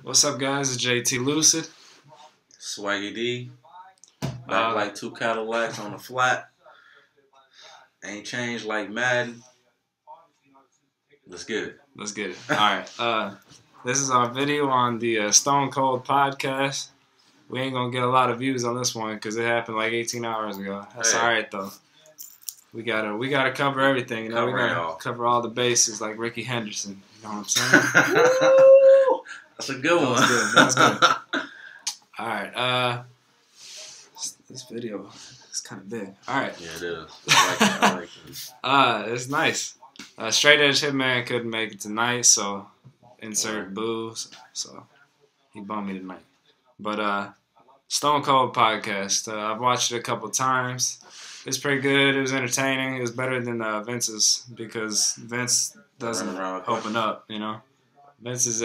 What's up, guys? It's JT Lucid. Swaggy D. Back like two Cadillacs on the flat. Ain't changed like Madden. Let's get it. Let's get it. All right. This is our video on the Stone Cold podcast. We ain't gonna get a lot of views on this one because it happened like 18 hours ago. That's all right though. We gotta cover everything. You know, we gotta cover all the bases like Ricky Henderson. You know what I'm saying? That's a good one. That's good. All right. This video is kind of big. All right. Yeah, it is. I like it. It's nice. Straight Edge Hitman couldn't make it tonight, so insert booze. So he bummed me tonight. But Stone Cold podcast. I've watched it a couple times. It's pretty good. It was entertaining. It was better than Vince's because Vince doesn't open up. You know, Vince is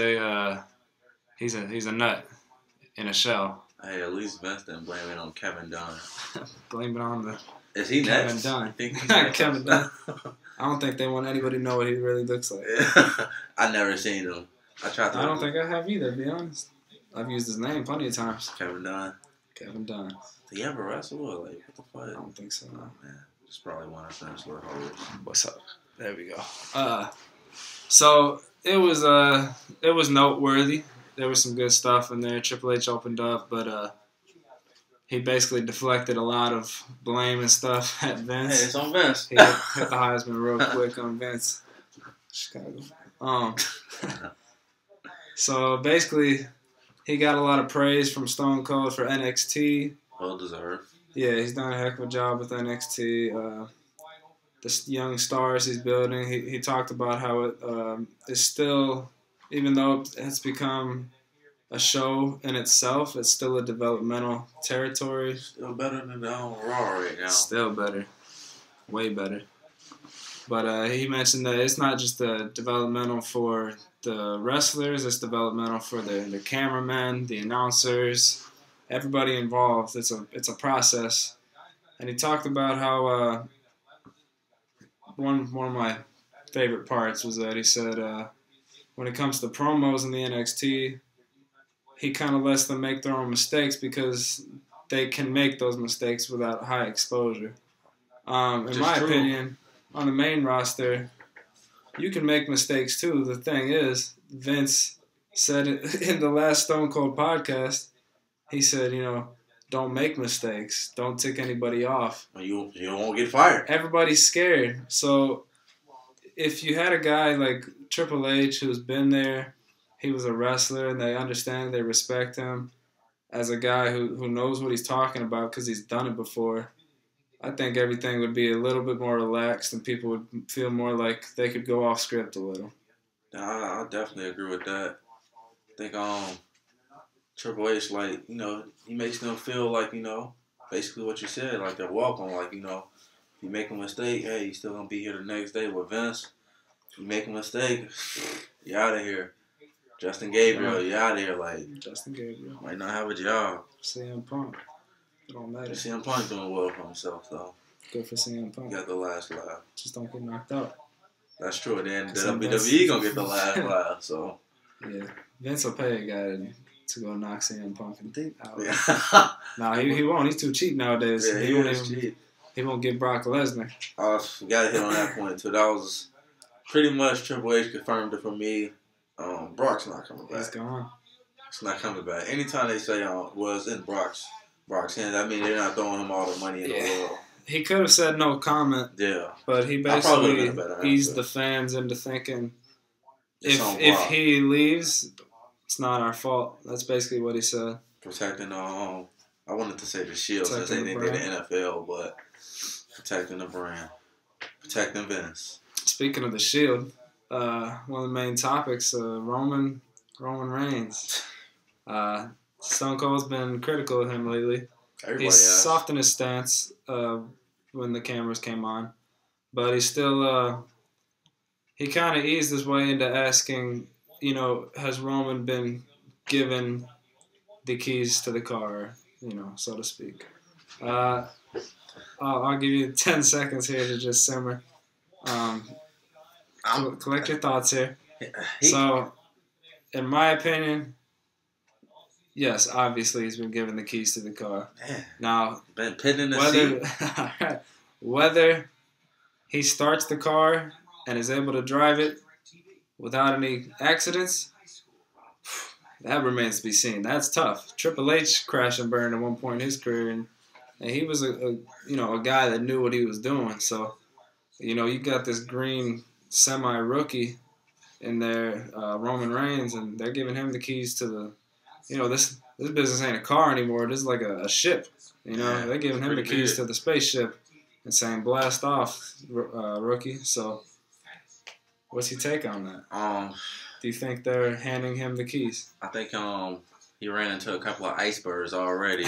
he's a nut in a shell. Hey, at least Vince didn't blame it on Kevin Dunn. Blame it on the Is he Kevin next? Dunn. Think he's Kevin Dunn. I don't think they want anybody to know what he really looks like. I never seen him. I don't think I have either, to be honest. I've used his name plenty of times. Kevin Dunn. Kevin Dunn. Did he ever wrestle or like what the fuck? I don't think so. Oh, man. It's probably one of Vince's little hoes. What's up? There we go. So it was noteworthy. There was some good stuff in there. Triple H opened up, but he basically deflected a lot of blame and stuff at Vince. Hey, it's on Vince. He hit the Heisman real quick on Vince. Chicago. So basically, he got a lot of praise from Stone Cold for NXT. Well deserved. Yeah, he's done a heck of a job with NXT. The young stars he's building. He talked about how it is still, even though it's become a show in itself, it's still a developmental territory. Still better than the Raw right now. Still better. Way better. But he mentioned that it's not just developmental for the wrestlers, it's developmental for the cameramen, the announcers, everybody involved. It's a process. And he talked about how one of my favorite parts was that he said when it comes to promos in the NXT, he kind of lets them make their own mistakes because they can make those mistakes without high exposure. In my opinion, on the main roster, you can make mistakes too. The thing is, Vince said it in the last Stone Cold podcast, he said, don't make mistakes. Don't tick anybody off. You won't get fired. Everybody's scared. So if you had a guy like Triple H who's been there, he was a wrestler, and they understand, they respect him as a guy who knows what he's talking about because he's done it before, I think everything would be a little bit more relaxed and people would feel more like they could go off script a little. I definitely agree with that. I think Triple H, he makes them feel like, basically what you said, like they're welcome. Like, if you make a mistake, hey, you're still going to be here the next day with Vince. If you make a mistake, you're out of here. Justin Gabriel, you're out of here. Like, Justin Gabriel might not have a job. CM Punk. It don't matter. CM Punk doing well for himself, though. Good for CM Punk. Got the last laugh. Just don't get knocked out. That's true. Then the WWE gonna get the last laugh. So yeah, Vince will pay a guy to go knock CM Punk out. Yeah. No, he won't. He's too cheap nowadays. Yeah, he is cheap. He won't get Brock Lesnar. I forgot to hit on that point too. That was pretty much Triple H confirmed it for me. Brock's not coming back. He's gone. It's not coming back. Anytime they say it's in Brock's hands, I mean they're not throwing him all the money in the world. He could have said no comment. Yeah. But he basically eased the fans into thinking if he leaves, it's not our fault. That's basically what he said. Protecting I wanted to say the Shield since they didn't get the NFL, but protecting the brand. Protecting Vince. Speaking of the Shield, one of the main topics, Roman Reigns. Stone Cold's been critical of him lately. He's soft in his stance when the cameras came on, but he's still he kind of eased his way into asking, has Roman been given the keys to the car, so to speak. I'll give you 10 seconds here to just simmer. Collect your thoughts here. So, in my opinion, yes, obviously he's been given the keys to the car. Man, Now, been pitting in the seat. whether he starts the car and is able to drive it without any accidents, that remains to be seen. That's tough. Triple H crashed and burned at one point in his career, and he was a guy that knew what he was doing. So, you got this green semi-rookie in there, Roman Reigns, and they're giving him the keys to this business ain't a car anymore. This is like a ship. They're giving him the keys to the spaceship and saying, blast off, rookie. So, what's your take on that? Do you think they're handing him the keys? I think he ran into a couple of icebergs already.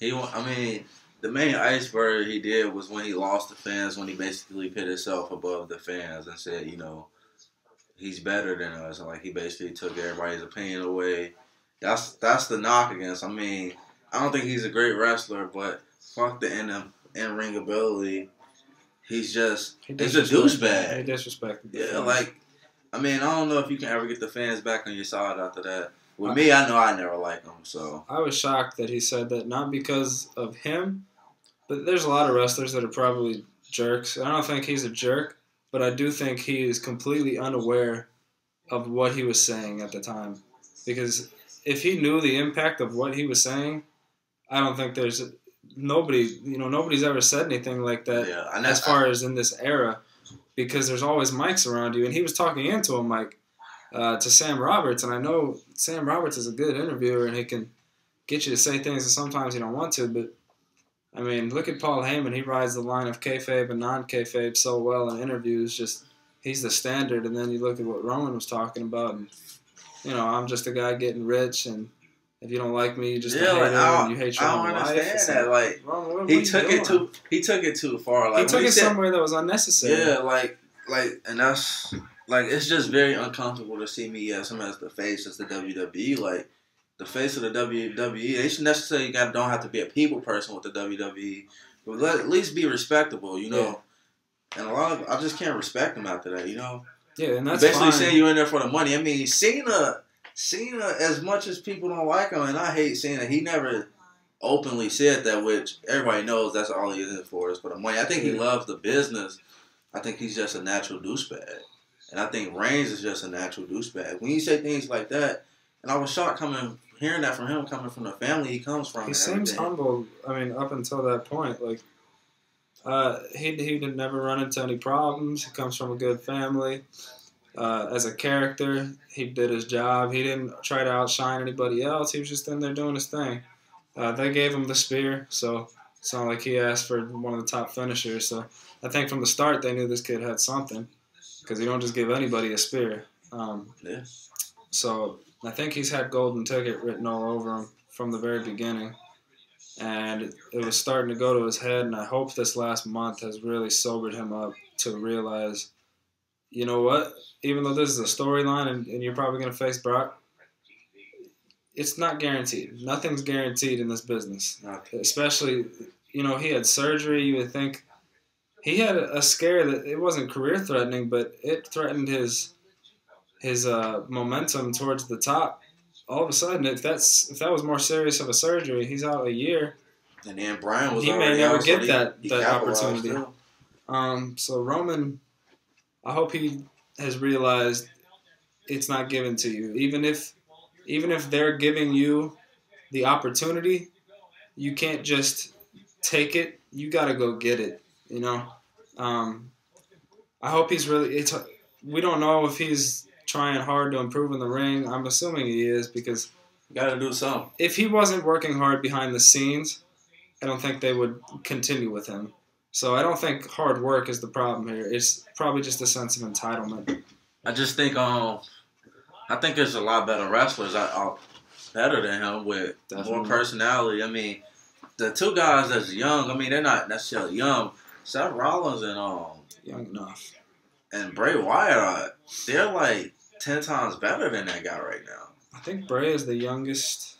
The main iceberg he did was when he lost the fans, when he basically put himself above the fans and said, he's better than us. And, he basically took everybody's opinion away. That's the knock against. I don't think he's a great wrestler, but fuck the in-ring ability. He's a douchebag. He disrespected the Yeah, fans. I don't know if you can ever get the fans back on your side after that. With me, I know I never liked him, so. I was shocked that he said that, not because of him, but there's a lot of wrestlers that are probably jerks. I don't think he's a jerk, but I do think he is completely unaware of what he was saying at the time. Because if he knew the impact of what he was saying, I don't think nobody's ever said anything like that as far as in this era, because there's always mics around you. And he was talking into a mic to Sam Roberts, and I know Sam Roberts is a good interviewer, and he can get you to say things that sometimes you don't want to, but look at Paul Heyman. He rides the line of kayfabe and non-kayfabe so well in interviews. Just, he's the standard. And then you look at what Roman was talking about, and I'm just a guy getting rich, and if you don't like me, you just a hater, and you hate your own life. I don't understand that. Roman, he took it too far. He took it somewhere that was unnecessary. Yeah, and that's it's just very uncomfortable to see me as him as the face of the WWE. The face of the WWE, they should necessarily don't have to be a people person with the WWE, but at least be respectable, Yeah. And I just can't respect them after that, Yeah, and that's basically fine. saying you're in there for the money. Cena, as much as people don't like him, and I hate Cena, he never openly said that, which everybody knows that's all he is for the money. I think he loves the business. I think he's just a natural douchebag. And I think Reigns is just a natural douchebag. When you say things like that, and I was shocked hearing that from him, coming from the family he comes from. He seems humble. Up until that point, he did never run into any problems. He comes from a good family. As a character, he did his job. He didn't try to outshine anybody else. He was just in there doing his thing. They gave him the spear, so it's not like he asked for one of the top finishers. So I think from the start they knew this kid had something, because you don't just give anybody a spear. So I think he's had golden ticket written all over him from the very beginning. And it was starting to go to his head, and I hope this last month has really sobered him up to realize, you know what, even though this is a storyline and you're probably going to face Brock, it's not guaranteed. Nothing's guaranteed in this business. Especially, he had surgery. You would think he had a scare that it wasn't career-threatening, but it threatened his momentum towards the top. All of a sudden, if that was more serious of a surgery, he's out a year. And then Bryan was he may never get that opportunity. So Roman, I hope he has realized it's not given to you. Even if they're giving you the opportunity, you can't just take it. You got to go get it. I hope he's really. We don't know if he's trying hard to improve in the ring. I'm assuming he is, because you got to do something. If he wasn't working hard behind the scenes, I don't think they would continue with him. So I don't think hard work is the problem here. It's probably just a sense of entitlement. I just think I think there's a lot better wrestlers better than him with more personality. The two guys that's young, they're not necessarily young. Seth Rollins and young enough. And Bray Wyatt, they're 10 times better than that guy right now. I think Bray is the youngest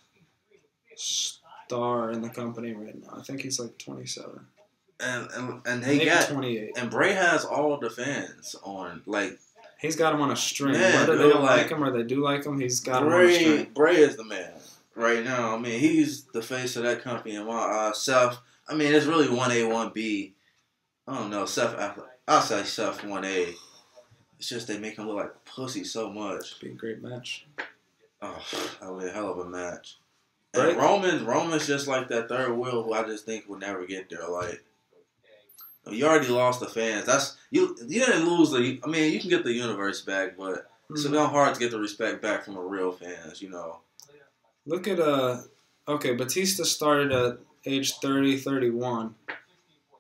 star in the company right now. I think he's 27. And maybe 28. And Bray has all the fans on he's got him on a string. Whether they don't like him or they do like him, he's got him on a string. Bray is the man. right now. I mean, he's the face of that company. And Seth, I mean, it's really 1A, 1B. I don't know. I'll say Seth 1A. It's just they make him look like a pussy so much. Be a great match. Oh, that would be a hell of a match. Right. And Roman's just like that third wheel who I just think will never get there. Like, you already lost the fans. You didn't lose the. I mean, you can get the universe back, but it's been hard to get the respect back from the real fans. You know. Look at okay, Batista started at age 30, 31,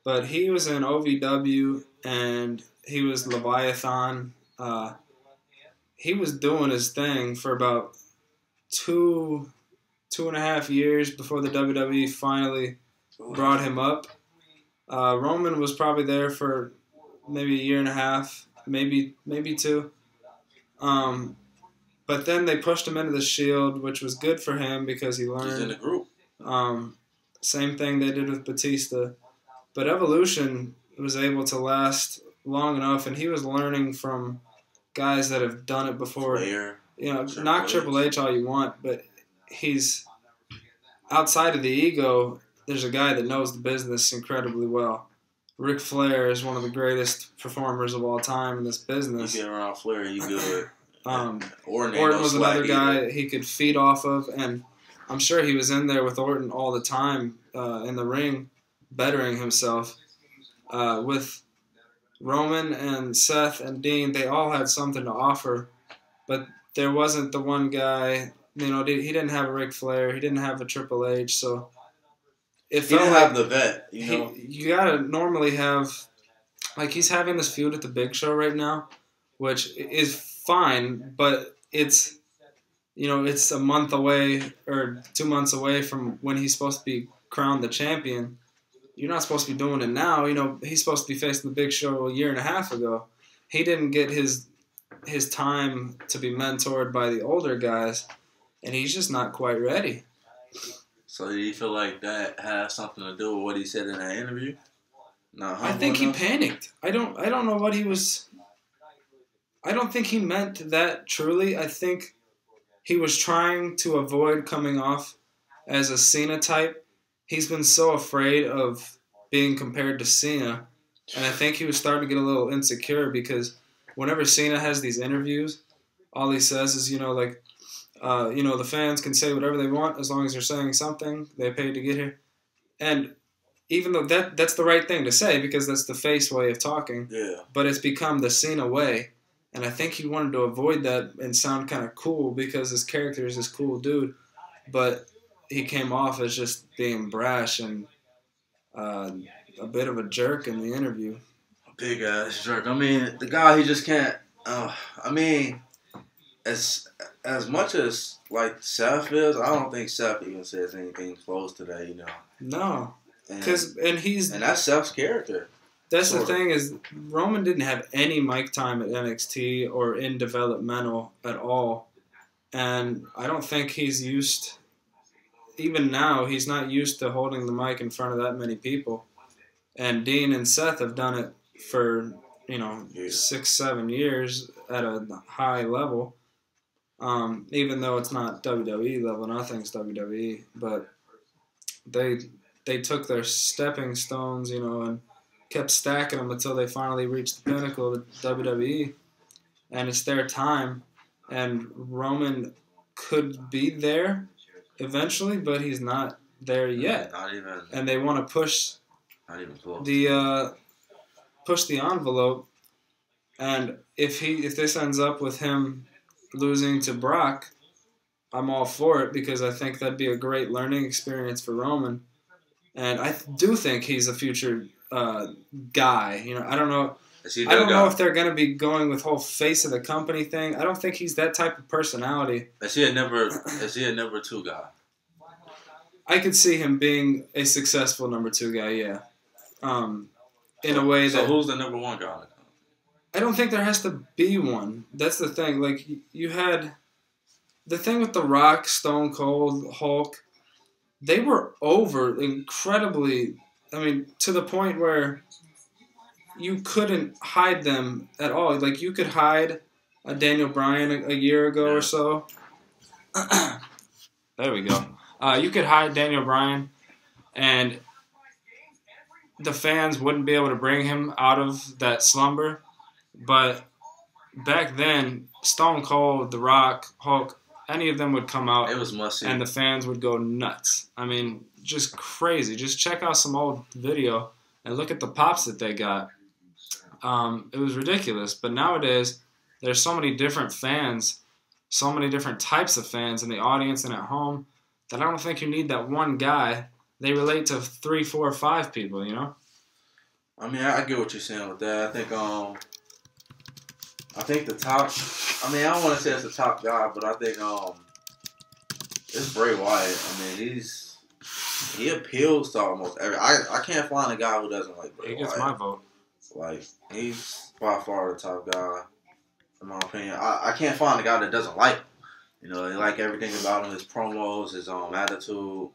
but he was in OVW and he was Leviathan. He was doing his thing for about 2.5 years before the WWE finally brought him up. Roman was probably there for maybe a year and a half, maybe 2. But then they pushed him into the Shield, which was good for him because he learned. He's in the group. Same thing they did with Batista. But Evolution was able to last long enough, and he was learning from guys that have done it before. Flair, knock Triple H all you want, but he's outside of the ego. There's a guy that knows the business incredibly well. Ric Flair is one of the greatest performers of all time in this business. You get around Flair, you good. Orton was another guy he could feed off of, and I'm sure he was in there with Orton all the time in the ring, bettering himself. With Roman and Seth and Dean, they all had something to offer, but there wasn't the one guy. He didn't have a Ric Flair, he didn't have a Triple H, so it felt didn't like have the vet. You gotta normally have, like, he's having this feud at the Big Show right now, which is fine, but it's a month away or 2 months away from when he's supposed to be crowned the champion. You're not supposed to be doing it now. He's supposed to be facing the Big Show a year and a half ago. He didn't get his time to be mentored by the older guys, and he's just not quite ready. So do you feel like that has something to do with what he said in that interview? No, I think he panicked. I don't know what he was. I don't think he meant that truly. I think he was trying to avoid coming off as a Cena type. He's been so afraid of being compared to Cena, and I think he was starting to get a little insecure because whenever Cena has these interviews, all he says is, the fans can say whatever they want as long as they're saying something. They paid to get here. And even though that's the right thing to say because that's the face way of talking, but it's become the Cena way. And I think he wanted to avoid that and sound kind of cool because his character is this cool dude. But he came off as just being brash and a bit of a jerk in the interview. A big ass jerk. I mean, the guy, he just can't. As much as like Seth is, I don't think Seth even says anything close to that. No, and that's Seth's character. That's the thing is Roman didn't have any mic time at NXT or in developmental at all, and I don't think he's used. Even now, he's not used to holding the mic in front of that many people. And Dean and Seth have done it for 6-7 years at a high level. Even though it's not WWE level, nothing's WWE, but they took their stepping stones, and kept stacking them until they finally reached the pinnacle of WWE, and it's their time. And Roman could be there eventually, but he's not there yet. Not even. And they want to push. Not even close. Push the envelope, and if this ends up with him losing to Brock, I'm all for it because I think that'd be a great learning experience for Roman, and I do think he's a future guy. I don't know. I don't know if they're going to be going with whole face of the company thing. I don't think he's that type of personality. Is he a number 2 guy? I could see him being a successful number 2 guy. Yeah. In a way that. So who's the number 1 guy? I don't think there has to be one. That's the thing. Like, you had the thing with The Rock, Stone Cold, Hulk. They were over incredibly. I mean, to the point where you couldn't hide them at all. Like, you could hide a Daniel Bryan a year ago or so. There we go. You could hide Daniel Bryan, and the fans wouldn't be able to bring him out of that slumber. But back then, Stone Cold, The Rock, Hulk, any of them would come out. It was must see. And the fans would go nuts. I mean, just crazy. Just check out some old video and look at the pops that they got. It was ridiculous. But nowadays, there's so many different fans, so many different types of fans in the audience and at home that I don't think you need that one guy. They relate to 3, 4, 5 people, you know? I mean, I get what you're saying with that. I think the top. I mean, I don't want to say it's the top guy, but I think it's Bray Wyatt. I mean, he appeals to almost every. I can't find a guy who doesn't like Bray Wyatt. He gets my vote. Like, he's by far the top guy, in my opinion. I can't find a guy that doesn't like him. You know, they like everything about him, his promos, his attitude.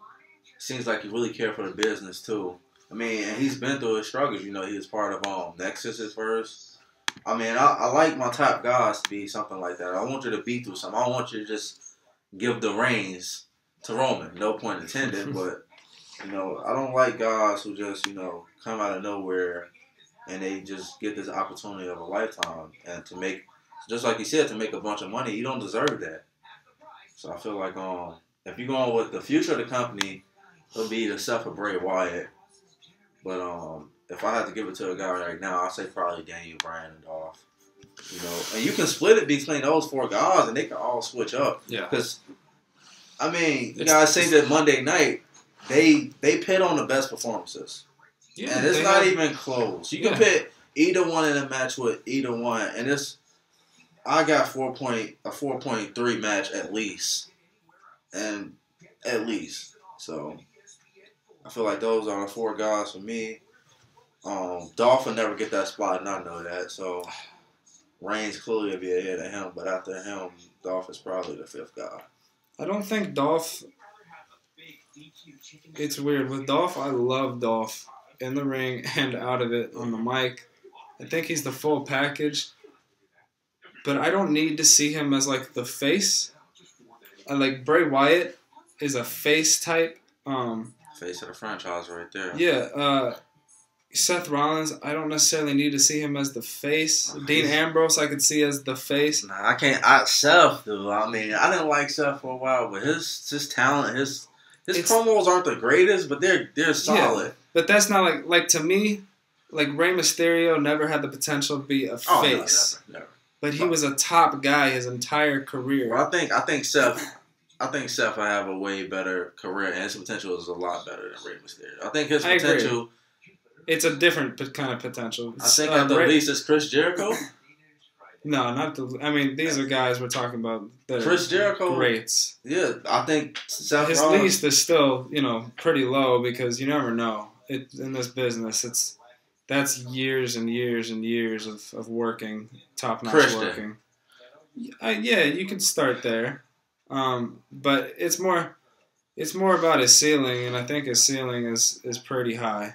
Seems like he really cared for the business, too. I mean, and he's been through his struggles. You know, he was part of Nexus at first. I mean, I like my top guys to be something like that. I want you to be through something. I don't want you to just give the reins to Roman. No point intended, but, you know, I don't like guys who just, you know, come out of nowhere and they just get this opportunity of a lifetime. And to make, just like you said, to make a bunch of money, you don't deserve that. So I feel like if you're going with the future of the company, it'll be the stuff of Bray Wyatt. But if I had to give it to a guy right now, I'd say probably Daniel Bryan and Dolph. You know, and you can split it between those 4 guys, and they can all switch up. Yeah. Because, I mean, you guys say that Monday night they pit on the best performances. Yeah. And it's not even close. You can pit either one in a match with either one, and I got a 4.3 match at least, and at least so. I feel like those are the 4 guys for me. Dolph will never get that spot, and I know that. So Reigns clearly will be ahead of him, but after him, Dolph is probably the 5th guy. I don't think Dolph. It's weird with Dolph. I love Dolph in the ring and out of it on the mic. I think he's the full package, but I don't need to see him as like the face. I like Bray Wyatt is a face type. Face of the franchise right there. Yeah, Seth Rollins, I don't necessarily need to see him as the face. Dean Ambrose, I could see as the face. Nah, I can't. Seth, though. I mean, I didn't like Seth for a while, but his talent, his promos aren't the greatest, but they're solid. Yeah, but that's not like to me, like Rey Mysterio never had the potential to be a face. No, never. But he was a top guy his entire career. Well, I think Seth. I think Seth will have a way better career, and his potential is a lot better than Rey Mysterio. I think his potential. It's a different kind of potential. I think at the least it's Chris Jericho. No, not the. I mean, these are guys we're talking about. Chris Jericho, greats. Yeah, I think Seth his Rollins. least is still, pretty low because you never know. In this business, that's years and years and years of working, top-notch working. Yeah, you can start there. But it's more about his ceiling, and I think his ceiling is pretty high.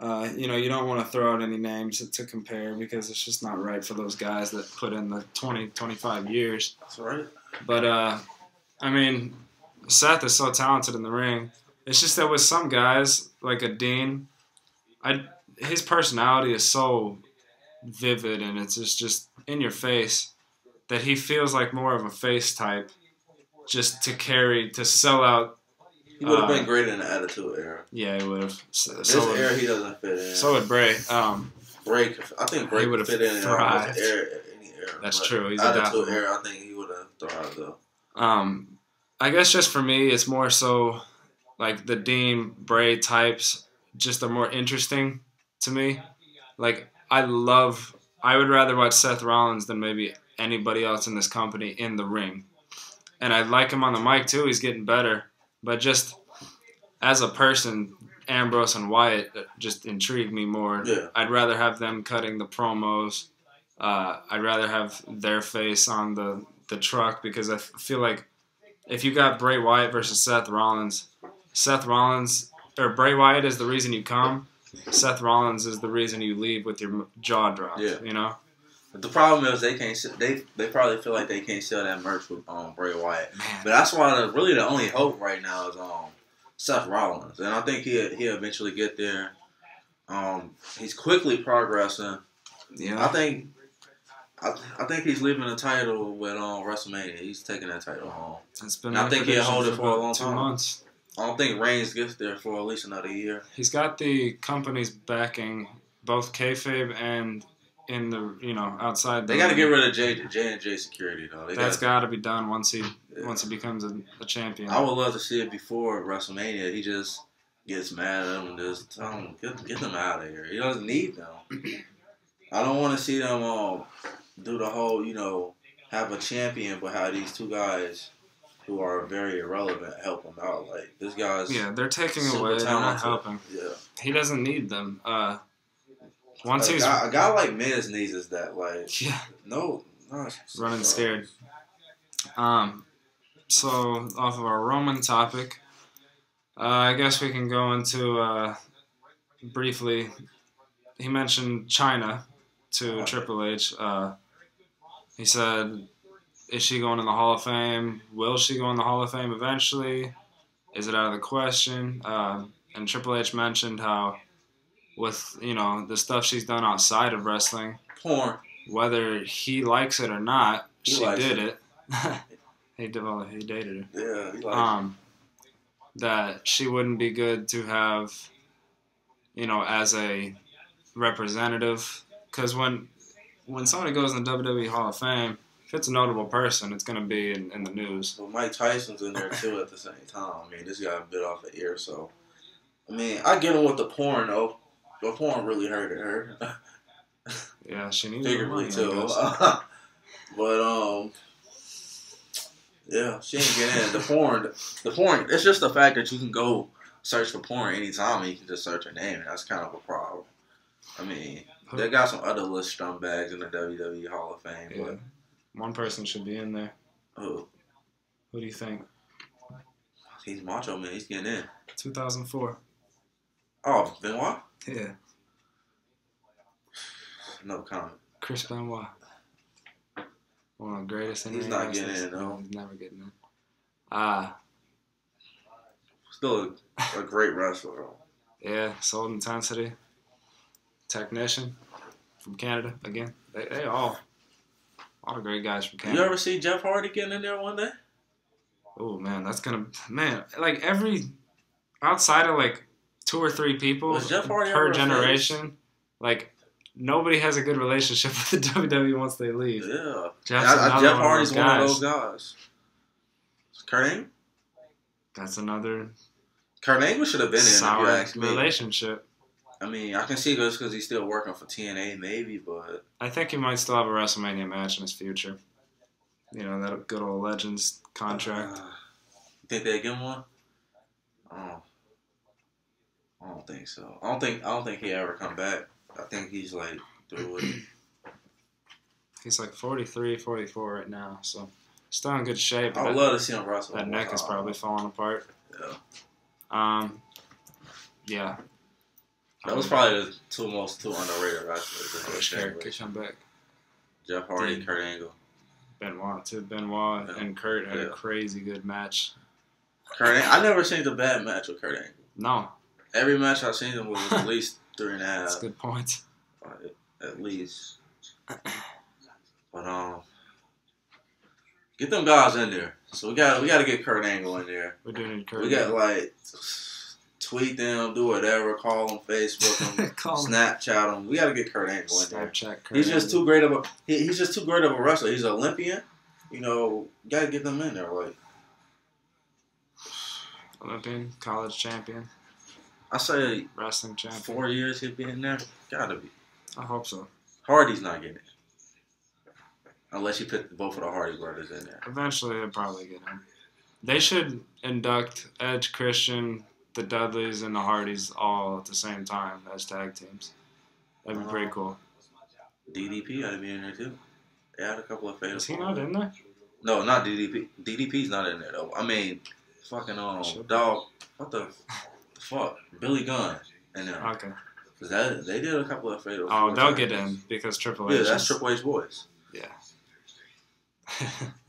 You don't want to throw out any names to compare because it's just not right for those guys that put in the 20, 25 years. That's right. But, I mean, Seth is so talented in the ring. It's just that with some guys, like a Dean, his personality is so vivid and it's just in your face that he feels like more of a face type. Just to sell out. He would have been great in the Attitude Era. Yeah, he would have. This era, he doesn't fit in. So would Bray. I think Bray would fit in any era. That's true. He's Attitude Era, I think he would have thrived, though. I guess just for me, it's more so like the Dean Bray types just are more interesting to me. Like, I would rather watch Seth Rollins than maybe anybody else in this company in the ring. And I like him on the mic, too. He's getting better. But just as a person, Ambrose and Wyatt just intrigue me more. Yeah. I'd rather have them cutting the promos. I'd rather have their face on the truck because I feel like if you got Bray Wyatt versus Seth Rollins, Bray Wyatt is the reason you come. Seth Rollins is the reason you leave with your jaw dropped, you know? The problem is they can't. They probably feel like they can't sell that merch with Bray Wyatt. Man. But that's why really the only hope right now is Seth Rollins, and I think he'll eventually get there. He's quickly progressing. Yeah. I think he's leaving the title with WrestleMania. He's taking that title home. It's been. And I think he'll hold it for a long 2 time. months. I don't think Reigns gets there for at least another year. He's got the company's backing, both kayfabe and in the outside. They got to get rid of J&J security though. That's got to be done once he becomes a champion. I would love to see it before WrestleMania. He just gets mad at them and just tell him get them out of here. He doesn't need them. I don't want to see them do the whole have a champion, but have these two guys who are very irrelevant help him out. Like this guy's they're taking away. They're not helping. Yeah, he doesn't need them. Once a guy like Miz needs is that no running scared. So off of our Roman topic, I guess we can go into briefly. He mentioned China to Triple H. He said, "Is she going in the Hall of Fame? Will she go in the Hall of Fame eventually? Is it out of the question?" And Triple H mentioned how, with the stuff she's done outside of wrestling, porn, whether he likes it or not, she did it. He dated her. Yeah, he likes it. That she wouldn't be good to have, as a representative, because when somebody goes in the WWE Hall of Fame, if it's a notable person, it's going to be in the news. Well, Mike Tyson's in there too at the same time. I mean, this guy bit off the ear, so I mean, I get him with the porn though. The porn really hurted her. Yeah, she needed figuratively too. But yeah, she ain't getting in. The porn. It's just the fact that you can go search for porn anytime and you can just search her name, and that's kind of a problem. I mean, they got some other little scumbags in the WWE Hall of Fame. Yeah. But one person should be in there. Who do you think? He's Macho Man. He's getting in. 2004. Oh, Benoit? Yeah. No comment. Chris Benoit. One of the greatest in He's not getting in, though. He's never getting in. Still a great wrestler, though. Yeah, Soul Intensity. Technician from Canada, again. They all the great guys from Canada. You ever see Jeff Hardy getting in there one day? Oh, man, that's going to... like outside of, 2 or 3 people per generation, nobody has a good relationship with the WWE once they leave. Yeah. Jeff Hardy's one of those guys. Kurt Angle? That's another... Kurt Angle should have been in sour if you ask me. Relationship. I mean, I can see this because he's still working for TNA, maybe, but... I think he might still have a WrestleMania match in his future. That good old Legends contract. You think they'd give him one? I don't think so. I don't think he ever come back. I think he's through with it. He's 43, 44 right now, so still in good shape. I would love to see him wrestle. That neck is probably falling apart. Yeah. Yeah. That was probably the two underrated wrestlers. Could come back. Jeff Hardy, Kurt Angle. Benoit, too. Benoit and Kurt had a crazy good match. I never seen a bad match with Kurt Angle. No. Every match I've seen him was at least 3.5. That's a good point. At least. But get them guys in there. So we got to get Kurt Angle in there. We do need Kurt. We got tweet them, do whatever, call them, Facebook them, Snapchat them. We got to get Kurt Angle in there. He's just too great of a he's just too great of a wrestler. He's an Olympian. Got to get them in there. Olympian, college champion. I say wrestling champion. 4 years he'll be in there. Gotta be. I hope so. Hardy's not getting it. Unless you put both of the Hardy brothers in there. Eventually they'll probably get him. They should induct Edge, Christian, the Dudleys, and the Hardys all at the same time as tag teams. That'd be pretty cool. DDP ought to be in there too. They had a couple of fatal. Is he not in there? No, not DDP. DDP's not in there though. I mean, fucking dog. What the fuck? Billy Gunn in there. Okay. Because they did a couple of fatal. Oh, they'll get in because Triple H. Yeah, that's Triple H boys. Yeah.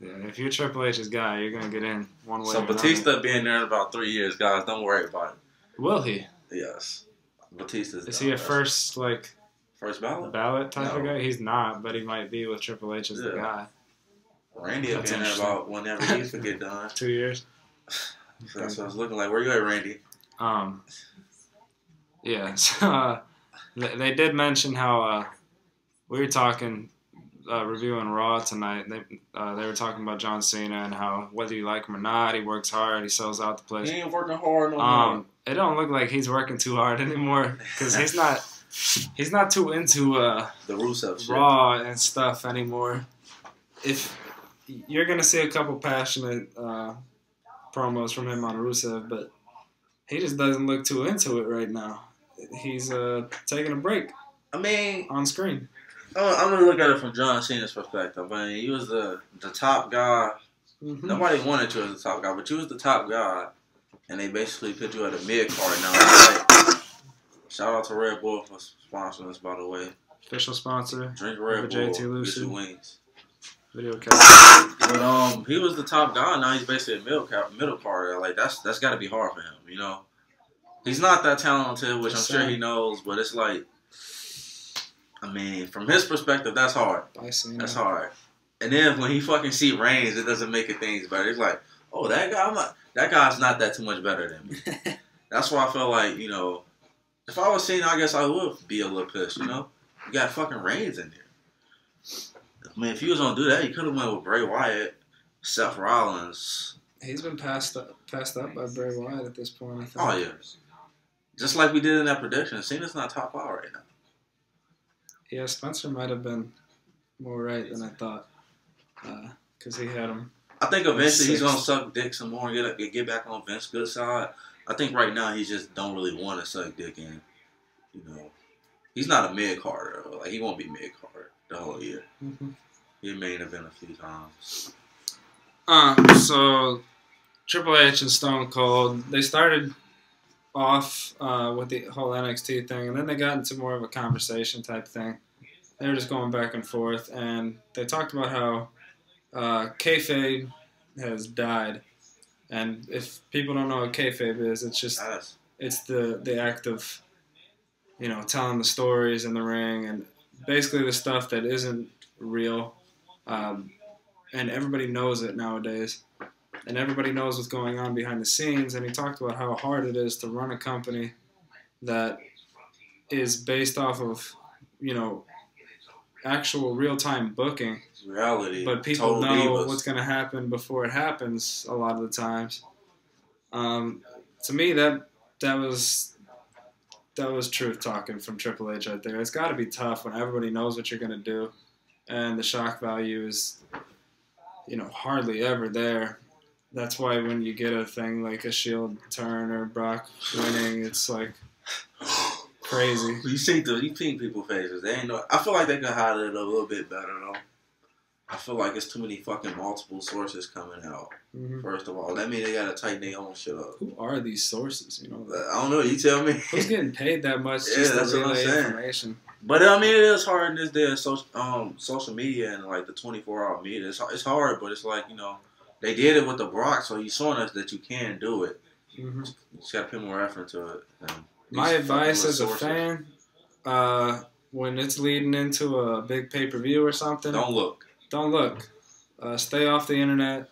Yeah, if you're Triple H's guy, you're gonna get in one way. So or another. Batista being there in about 3 years, guys, don't worry about it. Will he? Yes, Batista's. Is he a first ballot type of guy? He's not, but he might be with Triple H as the guy. Randy will be in there about whenever he forget done. 2 years. So that's what I was looking like. Where you at, Randy? Yeah. So they did mention how we were talking. Reviewing Raw tonight, they were talking about John Cena and how whether you like him or not, he works hard, he sells out the place. He ain't working hard no more. It don't look like he's working too hard anymore because he's not too into the Rusev Raw and stuff anymore. If you're gonna see a couple passionate promos from him on Rusev, but he just doesn't look too into it right now. He's taking a break. I mean, on screen. I'm gonna look at it from John Cena's perspective. I mean, he was the top guy. Mm-hmm. Nobody wanted you as the top guy, but you was the top guy, and they basically put you at a mid card now. Like, shout out to Red Bull for sponsoring us, by the way. Official sponsor. Drink Red Bull. Get your wings. Video cast. But he was the top guy. Now he's basically a middle card. Like that's got to be hard for him. You know, he's not that talented, which I'm sure he knows. But it's like. I mean, from his perspective, that's hard. That's hard. And then when he fucking see Reigns, it doesn't make things better. It's like, oh, that guy's not that too much better than me. That's why I feel like, you know, if I was Cena, I guess I would be a little pissed, you know? You got fucking Reigns in there. I mean, if he was going to do that, he could have went with Bray Wyatt, Seth Rollins. He's been passed up by Bray Wyatt at this point, I think. Oh, yeah. Just like we did in that prediction. Cena's not top 5 right now. Yeah, Spencer might have been more right than I thought, because he had him. I think eventually he's gonna suck dick some more and get back on Vince's good side. I think right now he just don't really want to suck dick in. You know, he's not a mid carder. Like he won't be mid card the whole year. Mm-hmm. He main event a few times. So Triple H and Stone Cold, they started off with the whole NXT thing, and then they got into more of a conversation type thing. They were just going back and forth, and they talked about how kayfabe has died. And if people don't know what kayfabe is, it's just it's the act of, you know, telling the stories in the ring and basically the stuff that isn't real, and everybody knows it nowadays. And everybody knows what's going on behind the scenes. And he talked about how hard it is to run a company that is based off of, you know, actual real-time booking. Reality. But people know what's going to happen before it happens a lot of the times. To me, that was truth talking from Triple H right there. It's got to be tough when everybody knows what you're going to do. And the shock value is, you know, hardly ever there. That's why when you get a thing like a Shield turn or Brock winning, it's like crazy. You see people's faces. They ain't know. I feel like they could hide it a little bit better though. I feel like it's too many fucking multiple sources coming out. Mm-hmm. First of all, that means they gotta tighten their own shit up. Who are these sources? You know, I don't know. You tell me. Who's getting paid that much just to relay information? But I mean, it is hard in this day of social media and like the 24-hour media. It's hard, but it's like, you know. They did it with the Brock, so you're showing us that you can do it. Mm-hmm. You just got to put more effort to it. My advice as a fan, when it's leading into a big pay-per-view or something, don't look. Don't look. Stay off the internet.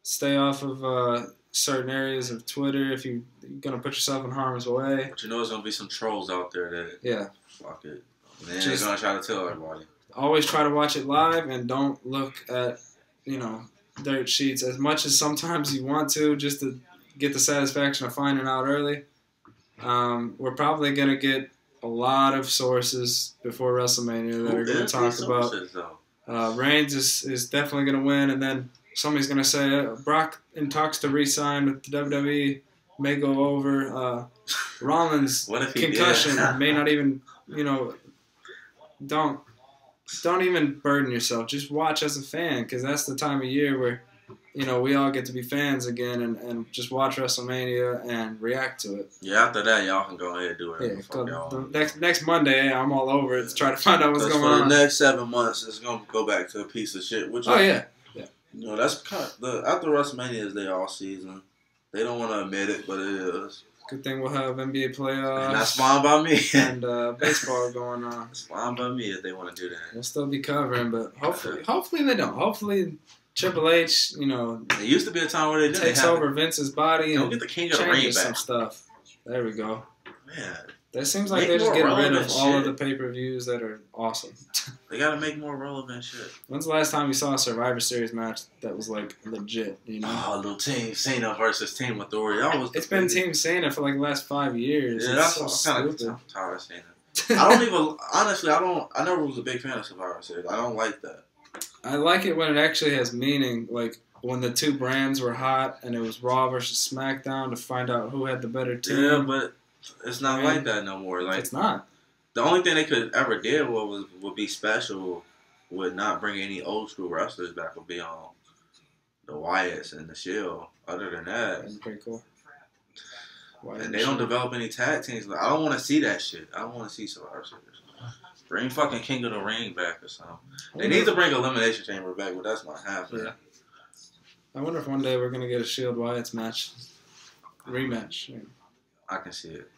Stay off of certain areas of Twitter if you're going to put yourself in harm's way. But you know there's going to be some trolls out there that, fuck it. And then they're going to try to tell everybody. Always try to watch it live and don't look at, you know, dirt sheets as much as sometimes you want to just to get the satisfaction of finding out early. We're probably going to get a lot of sources before WrestleMania that are going to talk about Reigns is definitely going to win, and then somebody's going to say Brock in talks to re-sign with the WWE, may go over. Rollins concussion may not even, you know, don't even burden yourself. Just watch as a fan, because that's the time of year where we all get to be fans again and just watch WrestleMania and react to it. Yeah, after that, y'all can go ahead and do whatever Yeah, the fuck y'all want. next Monday, I'm all over it to try to find out what's going on. For the next 7 months, it's gonna go back to a piece of shit. Which yeah. That's kind of after WrestleMania is their off season. They don't want to admit it, but it is. Good thing we'll have NBA playoffs. And that's fine by me. And baseball going on. It's fine by me if they want to do that. We'll still be covering, but hopefully they don't. Hopefully Triple H, There used to be a time where they takes over Vince's body and get the King of the Ring changes back. some stuff. There we go. Man. That seems like they're just getting rid of all of the pay-per-views that are awesome. They got to make more relevant shit. When's the last time you saw a Survivor Series match that was, like, legit, Oh, little Team Cena versus Team Authority. It's been Team Cena for, like, the last 5 years. Yeah, that's what I'm kind of tired of saying that. Honestly, I never was a big fan of Survivor Series. I don't like that. I like it when it actually has meaning, like when the two brands were hot and it was Raw versus SmackDown to find out who had the better team. Yeah, but it's not like that no more. Like it's not. The only thing they could ever did would be special, would not bring any old school wrestlers back, would be on the Wyatts and the Shield. Other than that, that's pretty cool. And they don't develop any tag teams. Like, I don't want to see that shit. I don't want to see Survivor Series. Bring fucking King of the Ring back or something. They need to bring Elimination Chamber back, but that's not happening. Yeah. I wonder if one day we're gonna get a Shield Wyatt's match, rematch. Yeah. I can see it.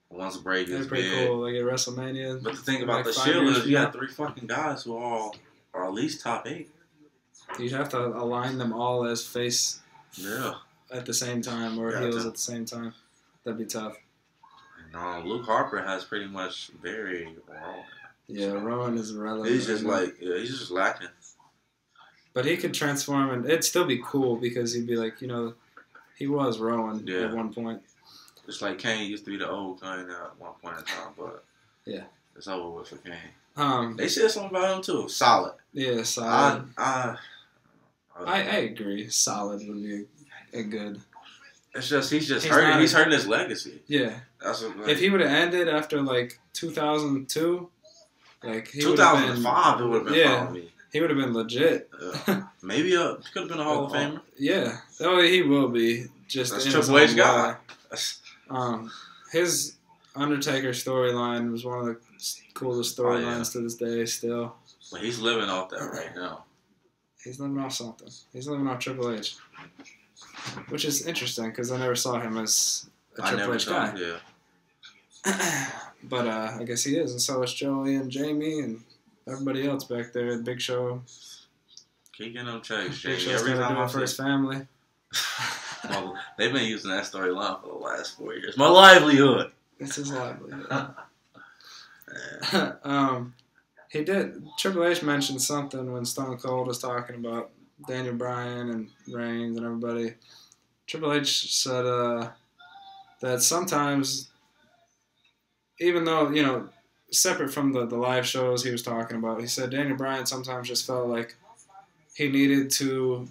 Once Bray gets pretty big. cool. Like at WrestleMania. But the thing about the Shield is you got 3 fucking guys who all are at least top 8. You'd have to align them all as face. Yeah. At the same time, or heels at the same time. That'd be tough. No, Luke Harper has pretty much very Rowan. Yeah, Rowan is irrelevant. He's just he's just lacking. But he could transform, and it'd still be cool because he'd be like, he was Rowan at one point. Just like Kane used to be the old Kane at one point in time, but it's over with for Kane. They said something about him too. Solid. Yeah, solid. I agree. Solid would be a good. It's just he's hurting. He's hurting his legacy. Yeah. That's what, if he would have ended after like 2002, like he 2005, it would have been fine with me. He would have been legit. Maybe could have been a Hall of Famer. Yeah. Oh, he will be. Just that's Triple H guy. His Undertaker storyline was one of the coolest storylines to this day. Still. But he's living off that right now. He's living off something. He's living off Triple H. Which is interesting because I never saw him as a Triple H guy. Yeah. But I guess he is, and so is Joey and Jamie and everybody else back there at Big Show. Keep getting them checks, Jamie. Big Show's got to do it for his family. Well, they've been using that storyline for the last 4 years. My livelihood. It's his livelihood. He did. Triple H mentioned something when Stone Cold was talking about Daniel Bryan and Reigns and everybody. Triple H said that sometimes, even though, separate from the live shows he was talking about, he said Daniel Bryan sometimes just felt like he needed to,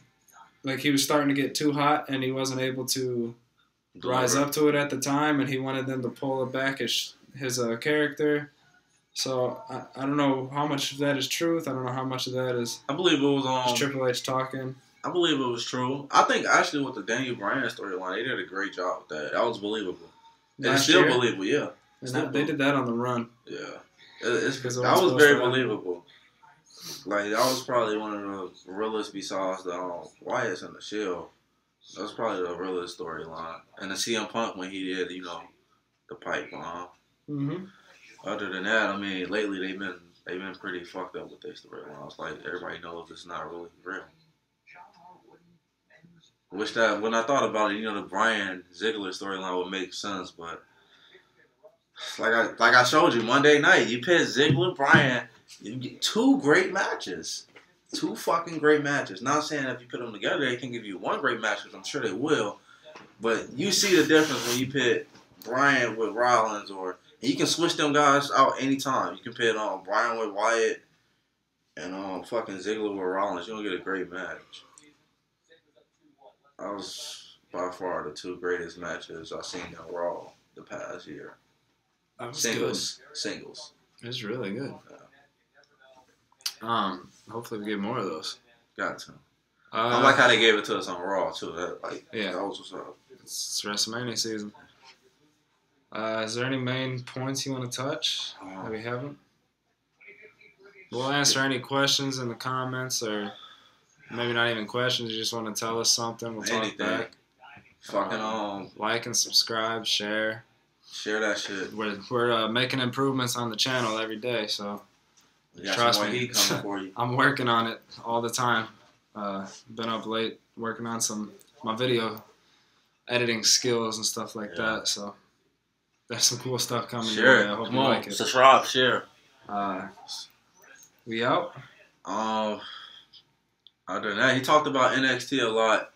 like he was starting to get too hot and he wasn't able to rise up to it at the time, and he wanted them to pull it back his character. So I don't know how much of that is truth. I don't know how much of that is. I believe it was Triple H talking. I believe it was true. I think actually with the Daniel Bryan storyline, they did a great job with that. That was believable. It's still believable, yeah. They did that on the run. Yeah, that was very believable. Like that was probably one of the realest besides the Wyatts and the Shield. That was probably the realest storyline. And the CM Punk when he did, the pipe bomb. Mm-hmm. Other than that, I mean, lately they've been pretty fucked up with their storylines. Like everybody knows it's not really real. Which that when I thought about it, the Bryan Ziggler storyline would make sense, but like I showed you Monday night, you pit Ziggler, Bryan, you get 2 great matches. 2 fucking great matches. Not saying if you put them together, they can give you 1 great match, which I'm sure they will. But you see the difference when you pit Bryan with Rollins, or and you can switch them guys out anytime. You can pit Bryan with Wyatt and fucking Ziggler with Rollins. You're gonna get a great match. That was by far the 2 greatest matches I've seen in Raw the past year. Singles. It's really good. Yeah. Hopefully we get more of those. Got to. I like how they gave it to us on Raw too. Yeah. That was what's up. It's WrestleMania season. Is there any main points you want to touch that we haven't? We'll answer any questions in the comments, or maybe not even questions. You just want to tell us something. We'll talk back. Fucking like and subscribe, share. Share that shit. We're making improvements on the channel every day, so trust me. Heat coming for you. I'm working on it all the time. Been up late working on my video editing skills and stuff like that. So there's some cool stuff coming your way. I hope you like it. Subscribe, share. We out. Other than that, he talked about NXT a lot.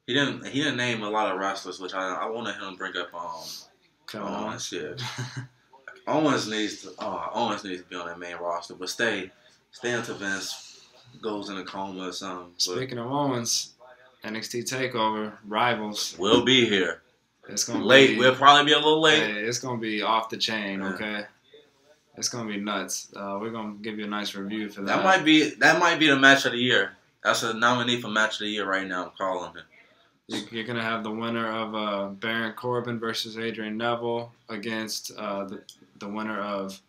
He didn't name a lot of wrestlers, which I wanted him to bring up. Owens, yeah. Owens needs to be on that main roster, but stay until Vince goes in a coma or something. Speaking of Owens, NXT TakeOver Rivals. We'll be here. It's gonna late. We'll probably be a little late. Hey, it's gonna be off the chain. Okay, it's gonna be nuts. We're gonna give you a nice review for that. That might be the match of the year. That's a nominee for match of the year right now. I'm calling it. You're gonna have the winner of Baron Corbin versus Adrian Neville against the winner of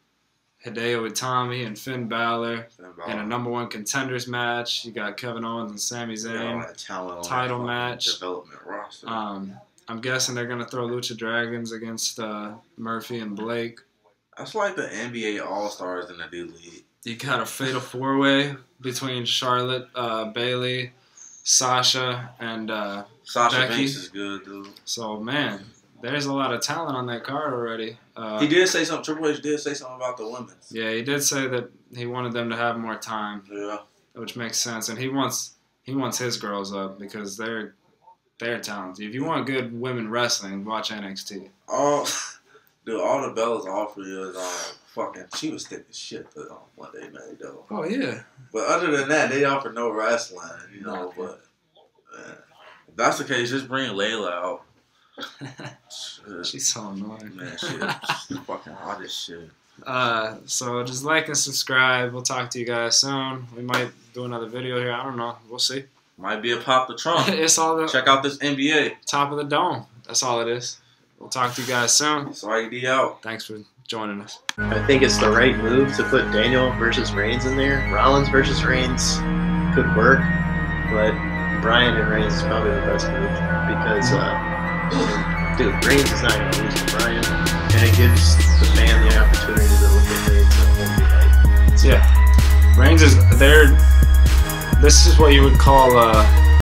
Hideo Itami and Finn Balor in a #1 contenders match. You got Kevin Owens and Sami Zayn title match. Development roster. I'm guessing they're gonna throw Lucha Dragons against Murphy and Blake. That's like the NBA All-Stars in the D-League. You got a fatal 4-way between Charlotte, Bayley, Sasha, and Sasha Becky. Banks is good, dude. So, man, there's a lot of talent on that card already. He did say something. Triple H did say something about the women's. Yeah, he did say that he wanted them to have more time. Yeah. Which makes sense. And he wants his girls up because they're talented. If you want good women wrestling, watch NXT. Dude, all the Bellas offer is fucking. She was thick as shit on Monday night though. Oh yeah. But other than that, they offer no wrestling, you know. Okay. But if that's the case, just bring Layla out. She's so annoying. Man, she's fucking hot as shit. So just like and subscribe. We'll talk to you guys soon. We might do another video here. I don't know. We'll see. Might be a pop the trunk. It's all check out this NBA. Top of the dome. That's all it is. We'll talk to you guys soon. Sorry, D out. Thanks for joining us. I think it's the right move to put Daniel versus Reigns in there. Rollins versus Reigns could work, but Bryan and Reigns is probably the best move because, dude, Reigns is not going to lose to Bryan, and it gives the fan the opportunity to look at Reigns and be like, yeah, Reigns is there. This is what you would call